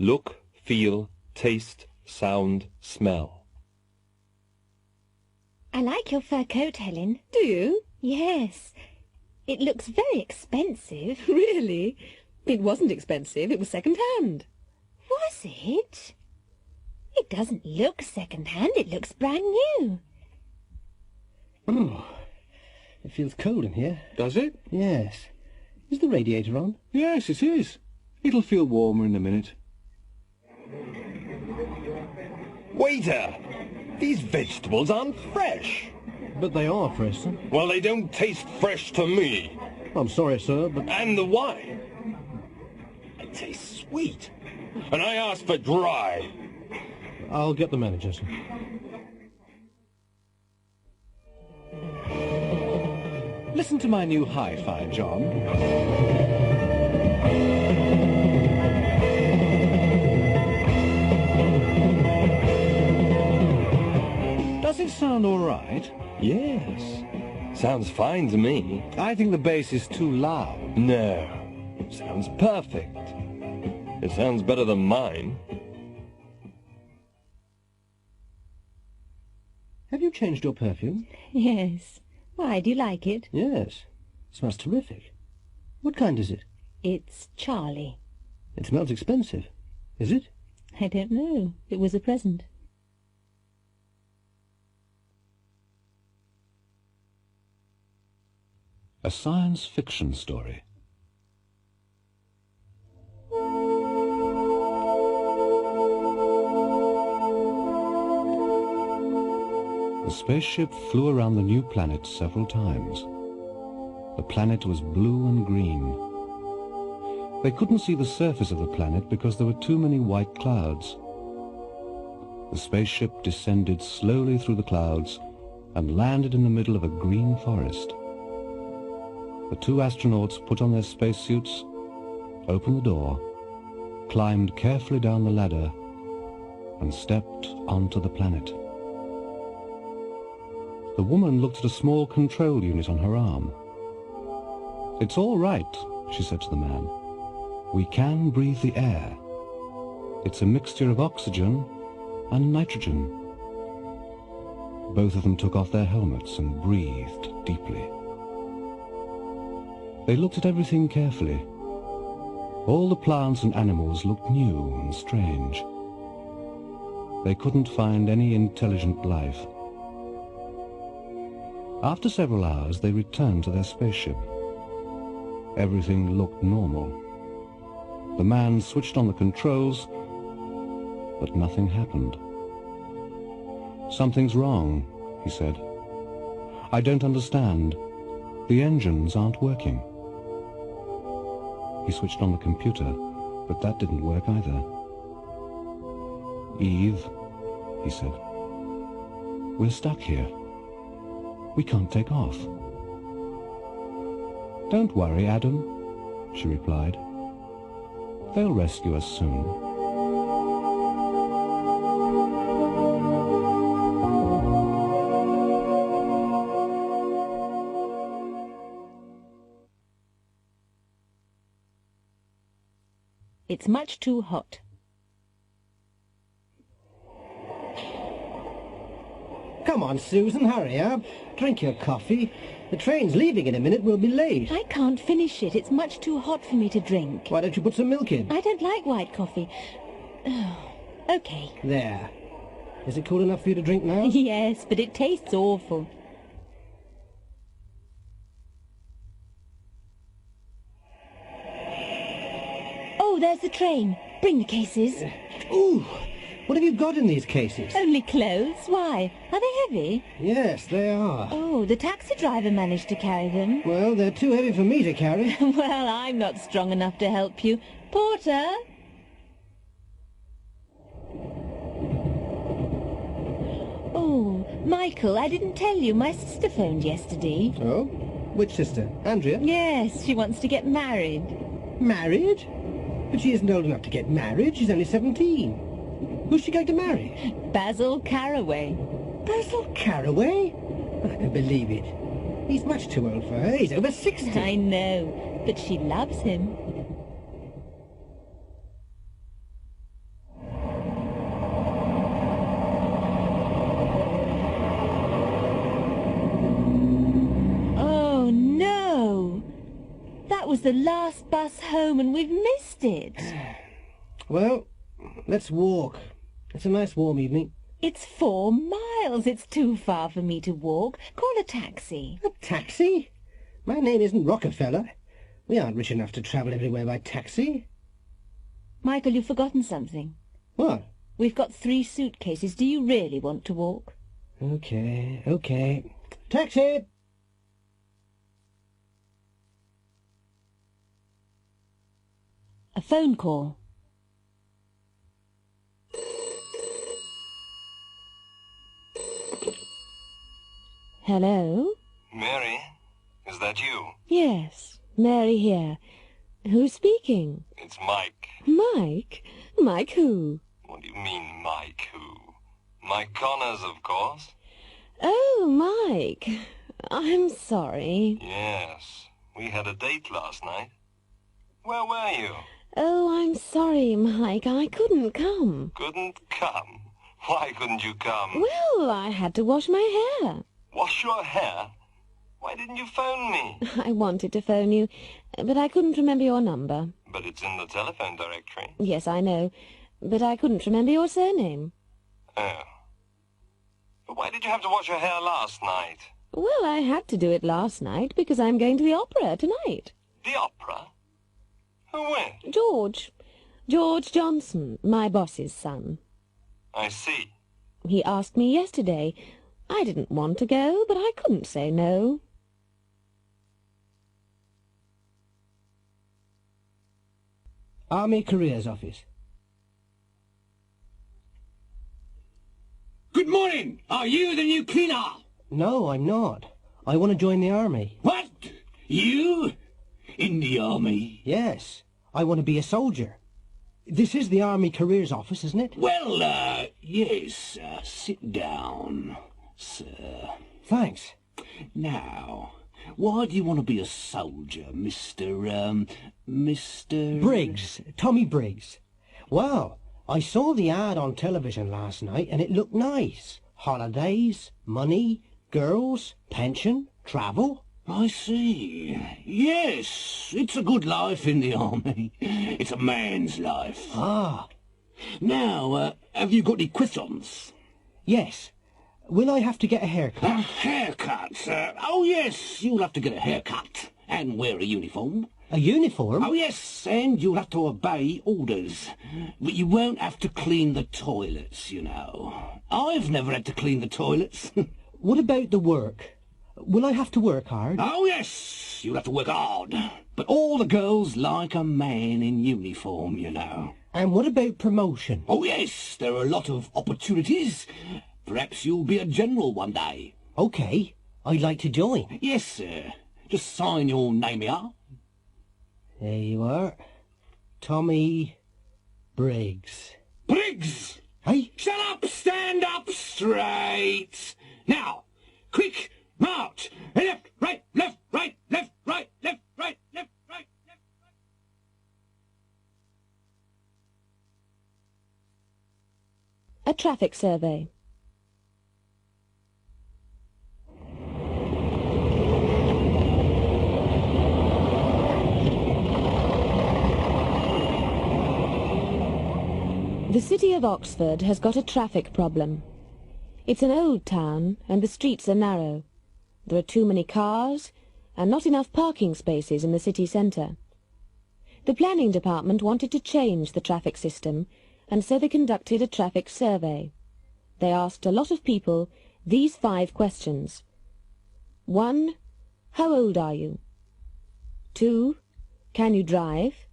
Look, feel, taste, sound, smell. I like your fur coat, Helen. Do you? Yes. It looks very expensive. Really? It wasn't expensive. It was second-hand. Was it? It doesn't look second-hand. It looks brand new. Oh, it feels cold in here. Does it? Yes. Is the radiator on? Yes, it is. It'll feel warmer in a minute. Waiter! These vegetables aren't fresh. But they are fresh, sir. Well, they don't taste fresh to me. I'm sorry, sir, but... And the wine. It tastes sweet. And I asked for dry. I'll get the manager, sir. Listen to my new hi-fi, John. Does it sound all right? Yes. Sounds fine to me. I think the bass is too loud. No. Sounds perfect. It sounds better than mine. Have you changed your perfume? Yes. Why, do you like it? Yes. It smells terrific. What kind is it? It's Charlie. It smells expensive. Is it? I don't know. It was a present. A science fiction story. The spaceship flew around the new planet several times. The planet was blue and green. They couldn't see the surface of the planet because there were too many white clouds. The spaceship descended slowly through the clouds and landed in the middle of a green forest. The two astronauts put on their spacesuits, opened the door, climbed carefully down the ladder, and stepped onto the planet. The woman looked at a small control unit on her arm. "It's all right," she said to the man. "We can breathe the air. It's a mixture of oxygen and nitrogen." Both of them took off their helmets and breathed deeply. They looked at everything carefully. All the plants and animals looked new and strange. They couldn't find any intelligent life. After several hours, they returned to their spaceship. Everything looked normal. The man switched on the controls, but nothing happened. "Something's wrong," he said. "I don't understand. The engines aren't working." He switched on the computer, but that didn't work either. "Eve," he said, "we're stuck here. We can't take off." "Don't worry, Adam," she replied. "They'll rescue us soon." It's much too hot. Come on, Susan, hurry up. Drink your coffee. The train's leaving in a minute. We'll be late. I can't finish it. It's much too hot for me to drink. Why don't you put some milk in? I don't like white coffee. Oh, okay. There. Is it cool enough for you to drink now? Yes, but it tastes awful. Oh, there's the train. Bring the cases. Ooh! What have you got in these cases? Only clothes. Why? Are they heavy? Yes, they are. Oh, the taxi driver managed to carry them. Well, they're too heavy for me to carry. Well, I'm not strong enough to help you. Porter? Oh, Michael, I didn't tell you. My sister phoned yesterday. Oh? Which sister? Andrea? Yes, she wants to get married. Married? But she isn't old enough to get married. She's only 17. Who's she going to marry? Basil Caraway. Basil Caraway? I don't believe it. He's much too old for her. He's over 60. I know, but she loves him. was the last bus home and we've missed it. Well, let's walk. It's a nice warm evening. It's 4 miles. It's too far for me to walk. Call a taxi. A taxi? My name isn't Rockefeller. We aren't rich enough to travel everywhere by taxi. Michael, you've forgotten something. What? We've got 3 suitcases. Do you really want to walk? Okay. Taxi! A phone call. Hello? Mary, is that you? Yes, Mary here. Who's speaking? It's Mike. Mike? Mike who? What do you mean, Mike who? Mike Connors, of course. Oh, Mike. I'm sorry. Yes, we had a date last night. Where were you? Oh, I'm sorry, Mike. I couldn't come. Couldn't come? Why couldn't you come? Well, I had to wash my hair. Wash your hair? Why didn't you phone me? I wanted to phone you, but I couldn't remember your number. But it's in the telephone directory. Yes, I know, but I couldn't remember your surname. Oh. But why did you have to wash your hair last night? Well, I had to do it last night because I'm going to the opera tonight. The opera? Who with? George Johnson, my boss's son. I see. He asked me yesterday. I didn't want to go, but I couldn't say no. Army Careers Office. Good morning. Are you the new cleaner? No, I'm not. I want to join the army. What? You? In the army? Yes, I want to be a soldier. This is the Army Careers Office, isn't it? Well, yes. Sit down, sir. Thanks. Now, why do you want to be a soldier, Mr. Briggs. Tommy Briggs. Well, I saw the ad on television last night and it looked nice. Holidays, money, girls, pension, travel. I see. Yes, it's a good life in the army. It's a man's life. Ah. Now, have you got any questions? Yes. Will I have to get a haircut? A haircut? Oh, yes, you'll have to get a haircut and wear a uniform. A uniform? Oh, yes, and you'll have to obey orders. But you won't have to clean the toilets, you know. I've never had to clean the toilets. What about the work? Will I have to work hard? Oh, yes, you'll have to work hard. But all the girls like a man in uniform, you know. And what about promotion? Oh, yes, there are a lot of opportunities. Perhaps you'll be a general one day. OK, I'd like to join. Yes, sir. Just sign your name here. There you are. Tommy Briggs. Briggs! Hey? Shut up! Stand up straight! Now, quick, march! Left, right, left, right, left, right, left, right, left, right, left, right. A traffic survey. The city of Oxford has got a traffic problem. It's an old town and the streets are narrow. There are too many cars and not enough parking spaces in the city centre. The planning department wanted to change the traffic system, and so they conducted a traffic survey. They asked a lot of people these 5 questions. 1. How old are you? 2. Can you drive?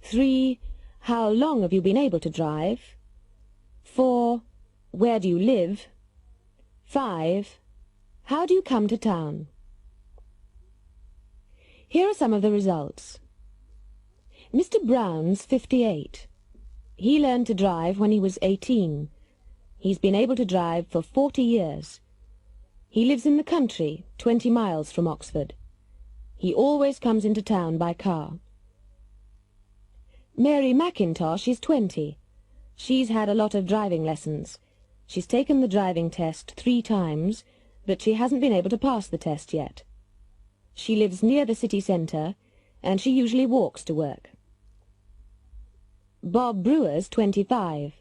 3. How long have you been able to drive? 4. Where do you live? 5. How do you come to town? Here are some of the results. Mr. Brown's 58. He learned to drive when he was 18. He's been able to drive for 40 years. He lives in the country, 20 miles from Oxford. He always comes into town by car. Mary McIntosh is 20. She's had a lot of driving lessons. She's taken the driving test 3 times, but she hasn't been able to pass the test yet. She lives near the city centre, and she usually walks to work. Bob Brewer's 25.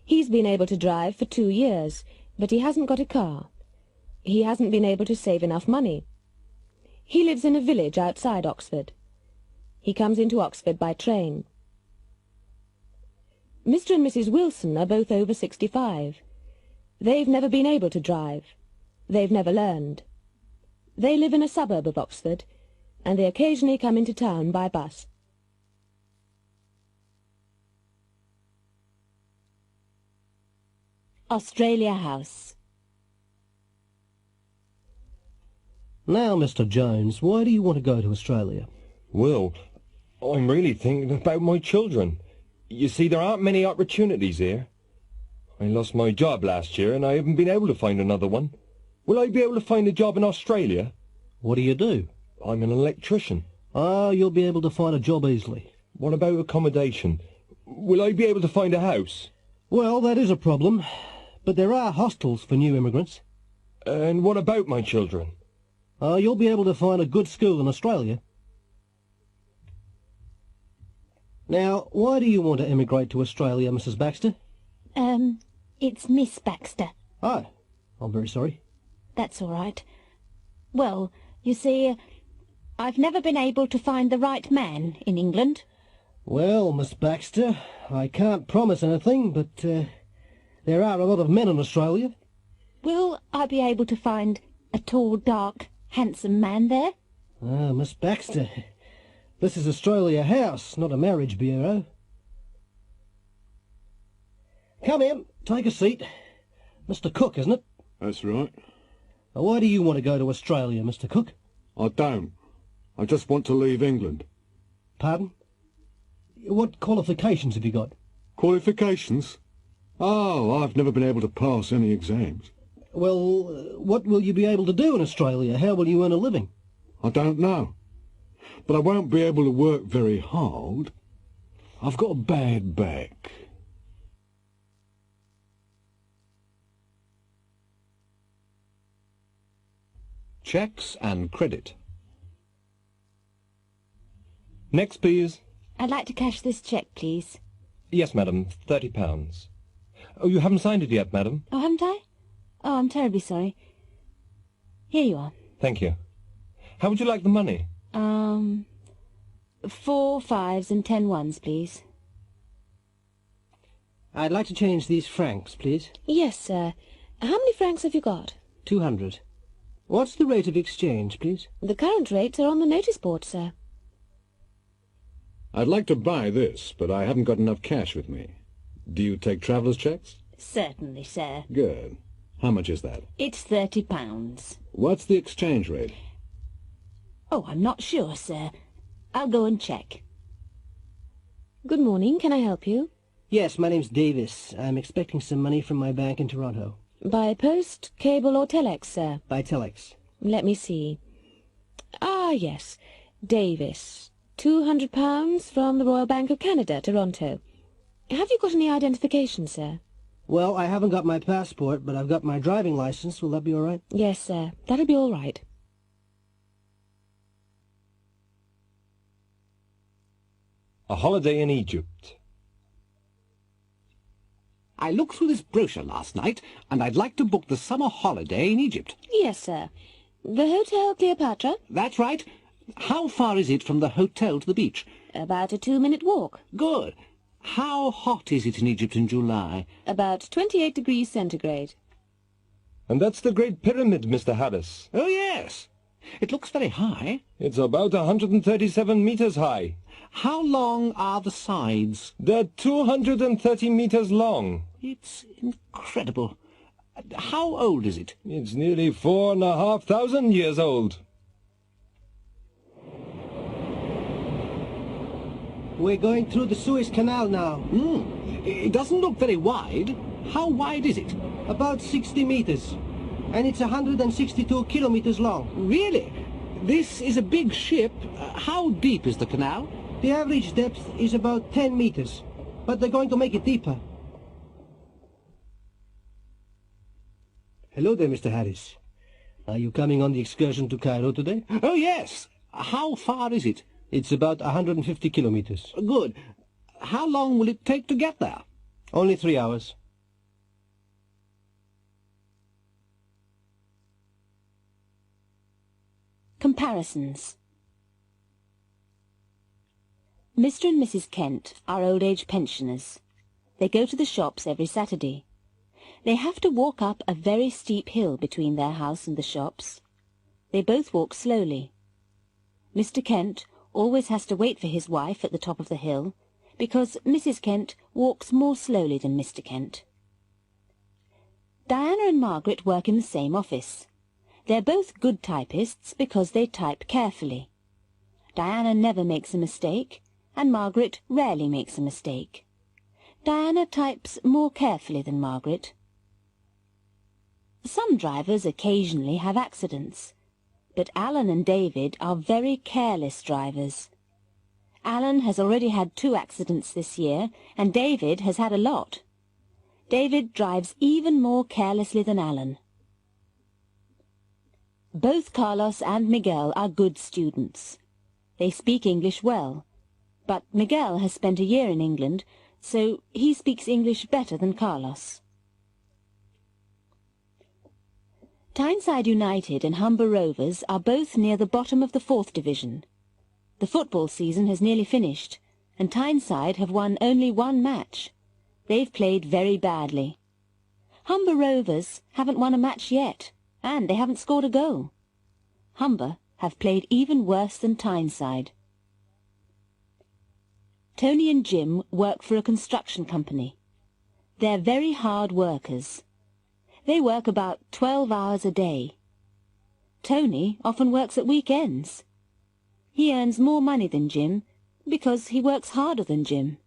He's been able to drive for 2 years, but he hasn't got a car. He hasn't been able to save enough money. He lives in a village outside Oxford. He comes into Oxford by train. Mr. and Mrs. Wilson are both over 65. They've never been able to drive. They've never learned. They live in a suburb of Oxford, and they occasionally come into town by bus. Australia House. Now, Mr. Jones, why do you want to go to Australia? Well, I'm really thinking about my children. You see, there aren't many opportunities here. I lost my job last year and I haven't been able to find another one. Will I be able to find a job in Australia? What do you do? I'm an electrician. Ah, you'll be able to find a job easily. What about accommodation? Will I be able to find a house? Well, that is a problem, but there are hostels for new immigrants. And what about my children? You'll be able to find a good school in Australia. Now, why do you want to emigrate to Australia, Mrs. Baxter? It's Miss Baxter. Oh, I'm very sorry. That's all right. Well, you see, I've never been able to find the right man in England. Well, Miss Baxter, I can't promise anything, but there are a lot of men in Australia. Will I be able to find a tall, dark, handsome man there? Ah, Miss Baxter, this is Australia House, not a marriage bureau. Come in, take a seat. Mr. Cook, isn't it? That's right. Why do you want to go to Australia, Mr. Cook? I don't. I just want to leave England. Pardon? What qualifications have you got? Qualifications? Oh, I've never been able to pass any exams. Well, what will you be able to do in Australia? How will you earn a living? I don't know. But I won't be able to work very hard. I've got a bad back. Checks and credit. Next, please. I'd like to cash this cheque, please. Yes, madam, £30. Oh, you haven't signed it yet, madam? Oh, haven't I? Oh, I'm terribly sorry. Here you are. Thank you. How would you like the money? 4 5s and 10 1s, please. I'd like to change these francs, please. Yes, sir. How many francs have you got? 200. What's the rate of exchange, please? The current rates are on the notice board, sir. I'd like to buy this, but I haven't got enough cash with me. Do you take traveller's checks? Certainly, sir. Good. How much is that? It's £30. What's the exchange rate? Oh, I'm not sure, sir. I'll go and check. Good morning. Can I help you? Yes, my name's Davis. I'm expecting some money from my bank in Toronto. By post, cable or telex, sir? By telex. Let me see. Ah, yes. Davis. £200 from the Royal Bank of Canada, Toronto. Have you got any identification, sir? Well, I haven't got my passport, but I've got my driving license. Will that be all right? Yes, sir. That'll be all right. A holiday in Egypt. I looked through this brochure last night, and I'd like to book the summer holiday in Egypt. Yes, sir. The Hotel Cleopatra? That's right. How far is it from the hotel to the beach? About a 2-minute walk. Good. How hot is it in Egypt in July? About 28 degrees centigrade. And that's the Great Pyramid, Mr. Harris. Oh, yes. It looks very high. It's about 137 meters high. How long are the sides? They're 230 meters long. It's incredible. How old is it? It's nearly 4,500 years old. We're going through the Suez Canal now. It doesn't look very wide. How wide is it? About 60 meters. And it's 162 kilometers long. Really? This is a big ship. How deep is the canal? The average depth is about 10 meters, but they're going to make it deeper. Hello there, Mr. Harris. Are you coming on the excursion to Cairo today? Oh, yes. How far is it? It's about 150 kilometers. Good. How long will it take to get there? Only 3 hours. Comparisons. Mr. and Mrs. Kent are old-age pensioners. They go to the shops every Saturday. They have to walk up a very steep hill between their house and the shops. They both walk slowly. Mr. Kent always has to wait for his wife at the top of the hill, because Mrs. Kent walks more slowly than Mr. Kent. Diana and Margaret work in the same office. They're both good typists because they type carefully. Diana never makes a mistake, and Margaret rarely makes a mistake. Diana types more carefully than Margaret. Some drivers occasionally have accidents, but Alan and David are very careless drivers. Alan has already had 2 accidents this year, and David has had a lot. David drives even more carelessly than Alan. Both Carlos and Miguel are good students. They speak English well, but Miguel has spent a year in England, so he speaks English better than Carlos. Tyneside United and Humber Rovers are both near the bottom of the 4th Division. The football season has nearly finished, and Tyneside have won only 1 match. They've played very badly. Humber Rovers haven't won a match yet, and they haven't scored a goal. Humber have played even worse than Tyneside. Tony and Jim work for a construction company. They're very hard workers. They work about 12 hours a day. Tony often works at weekends. He earns more money than Jim because he works harder than Jim.